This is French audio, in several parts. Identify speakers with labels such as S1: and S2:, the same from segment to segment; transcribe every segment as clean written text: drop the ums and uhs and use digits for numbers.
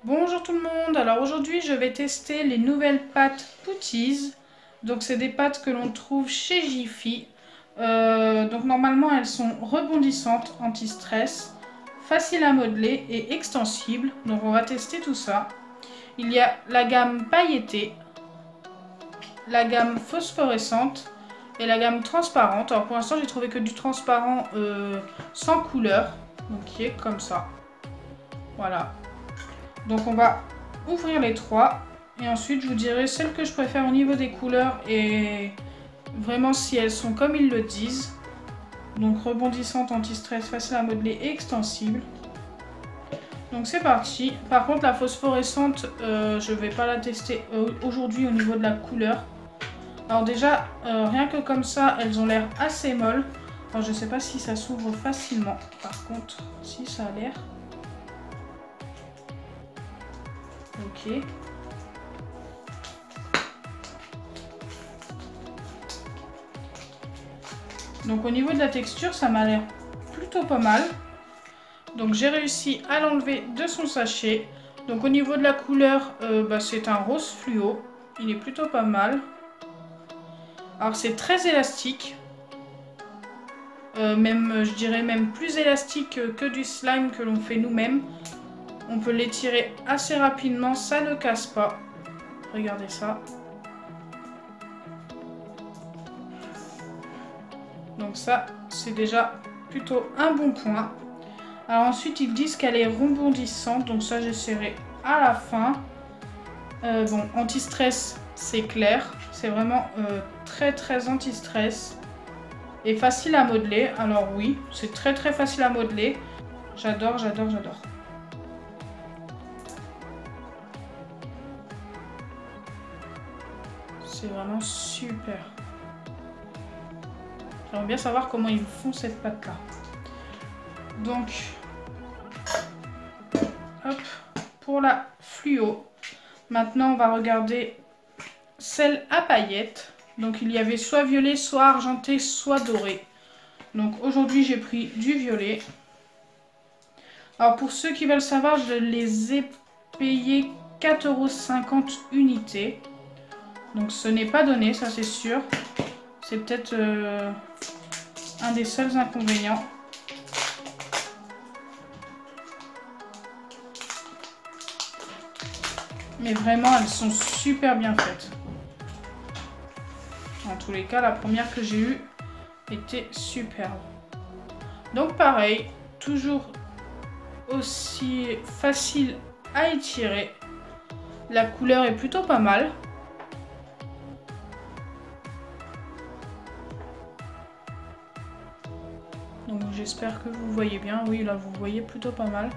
S1: Bonjour tout le monde, alors aujourd'hui je vais tester les nouvelles pâtes Pooties. Donc c'est des pâtes que l'on trouve chez Jiffy. Donc normalement elles sont rebondissantes, anti-stress, faciles à modeler et extensibles. Donc on va tester tout ça. Il y a la gamme pailletée, la gamme phosphorescente et la gamme transparente. Alors pour l'instant j'ai trouvé que du transparent sans couleur, donc qui est comme ça. Voilà. Donc on va ouvrir les trois et ensuite je vous dirai celles que je préfère au niveau des couleurs et vraiment si elles sont comme ils le disent. Donc rebondissantes, anti-stress, facile à modeler et extensible. Donc c'est parti. Par contre la phosphorescente, je ne vais pas la tester aujourd'hui au niveau de la couleur. Alors déjà, rien que comme ça, elles ont l'air assez molles. Alors je ne sais pas si ça s'ouvre facilement. Par contre, si ça a l'air... Ok. Donc au niveau de la texture, ça m'a l'air plutôt pas mal. Donc j'ai réussi à l'enlever de son sachet. Donc au niveau de la couleur, c'est un rose fluo. Il est plutôt pas mal. Alors c'est très élastique. Je dirais même plus élastique que du slime que l'on fait nous-mêmes. On peut l'étirer assez rapidement, ça ne casse pas. Regardez ça. Donc ça, c'est déjà plutôt un bon point. Alors ensuite, ils disent qu'elle est rebondissante. Donc ça, j'essaierai à la fin. Bon, anti-stress, c'est clair. C'est vraiment très anti-stress. Et facile à modeler. Alors oui, c'est très facile à modeler. J'adore. C'est vraiment super. J'aimerais bien savoir comment ils font cette pâte là. Donc, hop, pour la fluo. Maintenant, on va regarder celle à paillettes. Donc, il y avait soit violet, soit argenté, soit doré. Donc, aujourd'hui, j'ai pris du violet. Alors, pour ceux qui veulent savoir, je les ai payés 4,50 € unité. Donc, ce n'est pas donné, ça c'est sûr. C'est peut-être un des seuls inconvénients. Mais vraiment, elles sont super bien faites. En tous les cas, la première que j'ai eue était superbe. Donc pareil, toujours aussi facile à étirer. La couleur est plutôt pas mal. Donc j'espère que vous voyez bien. Oui, là vous voyez plutôt pas mal.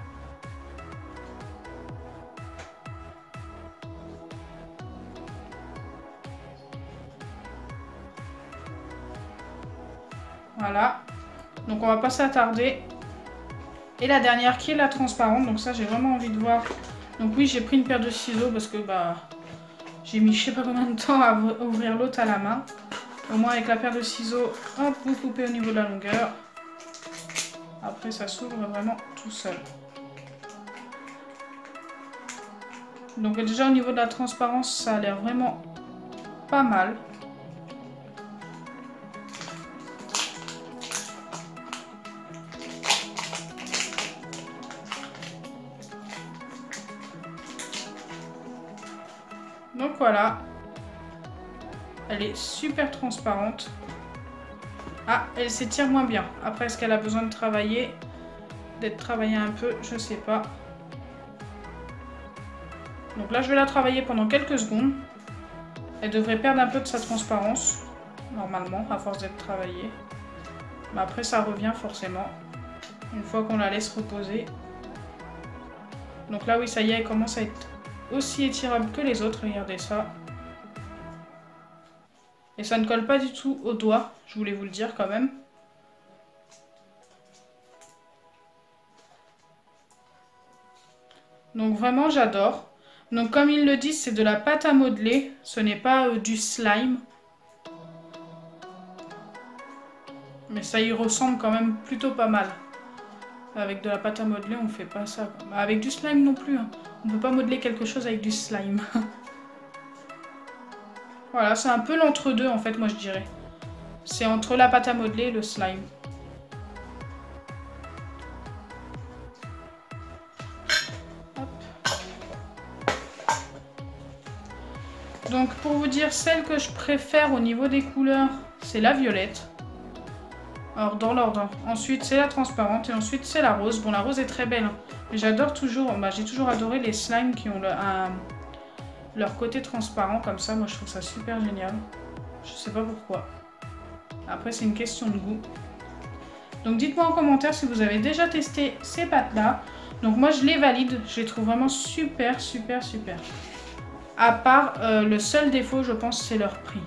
S1: Voilà. Donc on va pas s'attarder. Et la dernière qui est la transparente. Donc ça j'ai vraiment envie de voir. Donc oui, j'ai pris une paire de ciseaux parce que j'ai mis je sais pas combien de temps à ouvrir l'autre à la main. Au moins avec la paire de ciseaux, hop, vous coupez au niveau de la longueur. Après ça s'ouvre vraiment tout seul. Donc déjà au niveau de la transparence, ça a l'air vraiment pas mal. Donc voilà. Elle est super transparente. Ah, elle s'étire moins bien. Après, est-ce qu'elle a besoin de travailler, d'être travaillée un peu? Je sais pas. Donc là, je vais la travailler pendant quelques secondes. Elle devrait perdre un peu de sa transparence, normalement, à force d'être travaillée. Mais après, ça revient forcément, une fois qu'on la laisse reposer. Donc là, oui, ça y est, elle commence à être aussi étirable que les autres. Regardez ça. Et ça ne colle pas du tout au doigt, je voulais vous le dire quand même. Donc vraiment, j'adore. Donc comme ils le disent, c'est de la pâte à modeler, ce n'est pas du slime. Mais ça y ressemble quand même plutôt pas mal. Avec de la pâte à modeler, on fait pas ça. Quoi. Avec du slime non plus. Hein. On peut pas modeler quelque chose avec du slime. Voilà, c'est un peu l'entre-deux en fait, moi je dirais. C'est entre la pâte à modeler et le slime. Hop. Donc pour vous dire, celle que je préfère au niveau des couleurs, c'est la violette. Alors dans l'ordre. Ensuite c'est la transparente et ensuite c'est la rose. Bon, la rose est très belle. Hein. Mais j'adore toujours, j'ai toujours adoré les slimes qui ont leur côté transparent comme ça. Moi je trouve ça super génial. Je sais pas pourquoi. Après c'est une question de goût. Donc dites-moi en commentaire si vous avez déjà testé ces pâtes là. Donc moi je les valide. Je les trouve vraiment super super super. À part le seul défaut je pense c'est leur prix.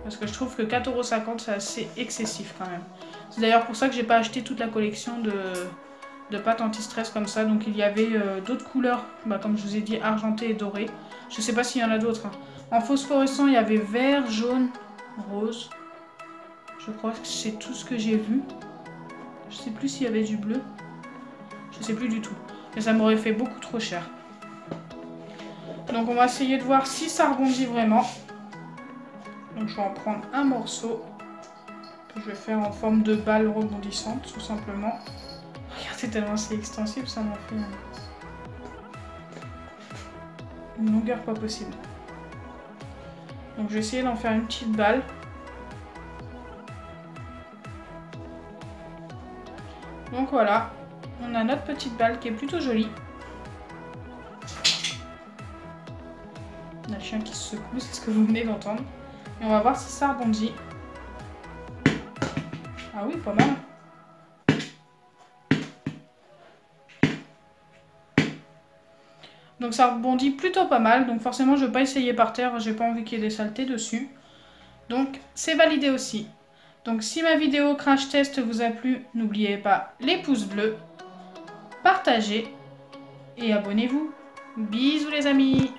S1: Parce que je trouve que 4,50 € c'est assez excessif quand même. C'est d'ailleurs pour ça que j'ai pas acheté toute la collection de pâtes anti-stress comme ça. Donc il y avait d'autres couleurs, comme je vous ai dit, argenté et doré. Je sais pas s'il y en a d'autres. Hein. En phosphorescent, il y avait vert, jaune, rose. Je crois que c'est tout ce que j'ai vu. Je sais plus s'il y avait du bleu. Je sais plus du tout. Mais ça m'aurait fait beaucoup trop cher. Donc on va essayer de voir si ça rebondit vraiment. Donc je vais en prendre un morceau que je vais faire en forme de balle rebondissante tout simplement. Regardez tellement c'est extensible, ça m'en fait une longueur pas possible. Donc je vais essayer d'en faire une petite balle. Donc voilà, on a notre petite balle qui est plutôt jolie. On a le chien qui se secoue, c'est ce que vous venez d'entendre. Et on va voir si ça rebondit. Ah oui, pas mal. Donc ça rebondit plutôt pas mal. Donc forcément, je ne vais pas essayer par terre. J'ai pas envie qu'il y ait des saletés dessus. Donc c'est validé aussi. Donc si ma vidéo crash test vous a plu, n'oubliez pas les pouces bleus, partagez et abonnez-vous. Bisous les amis!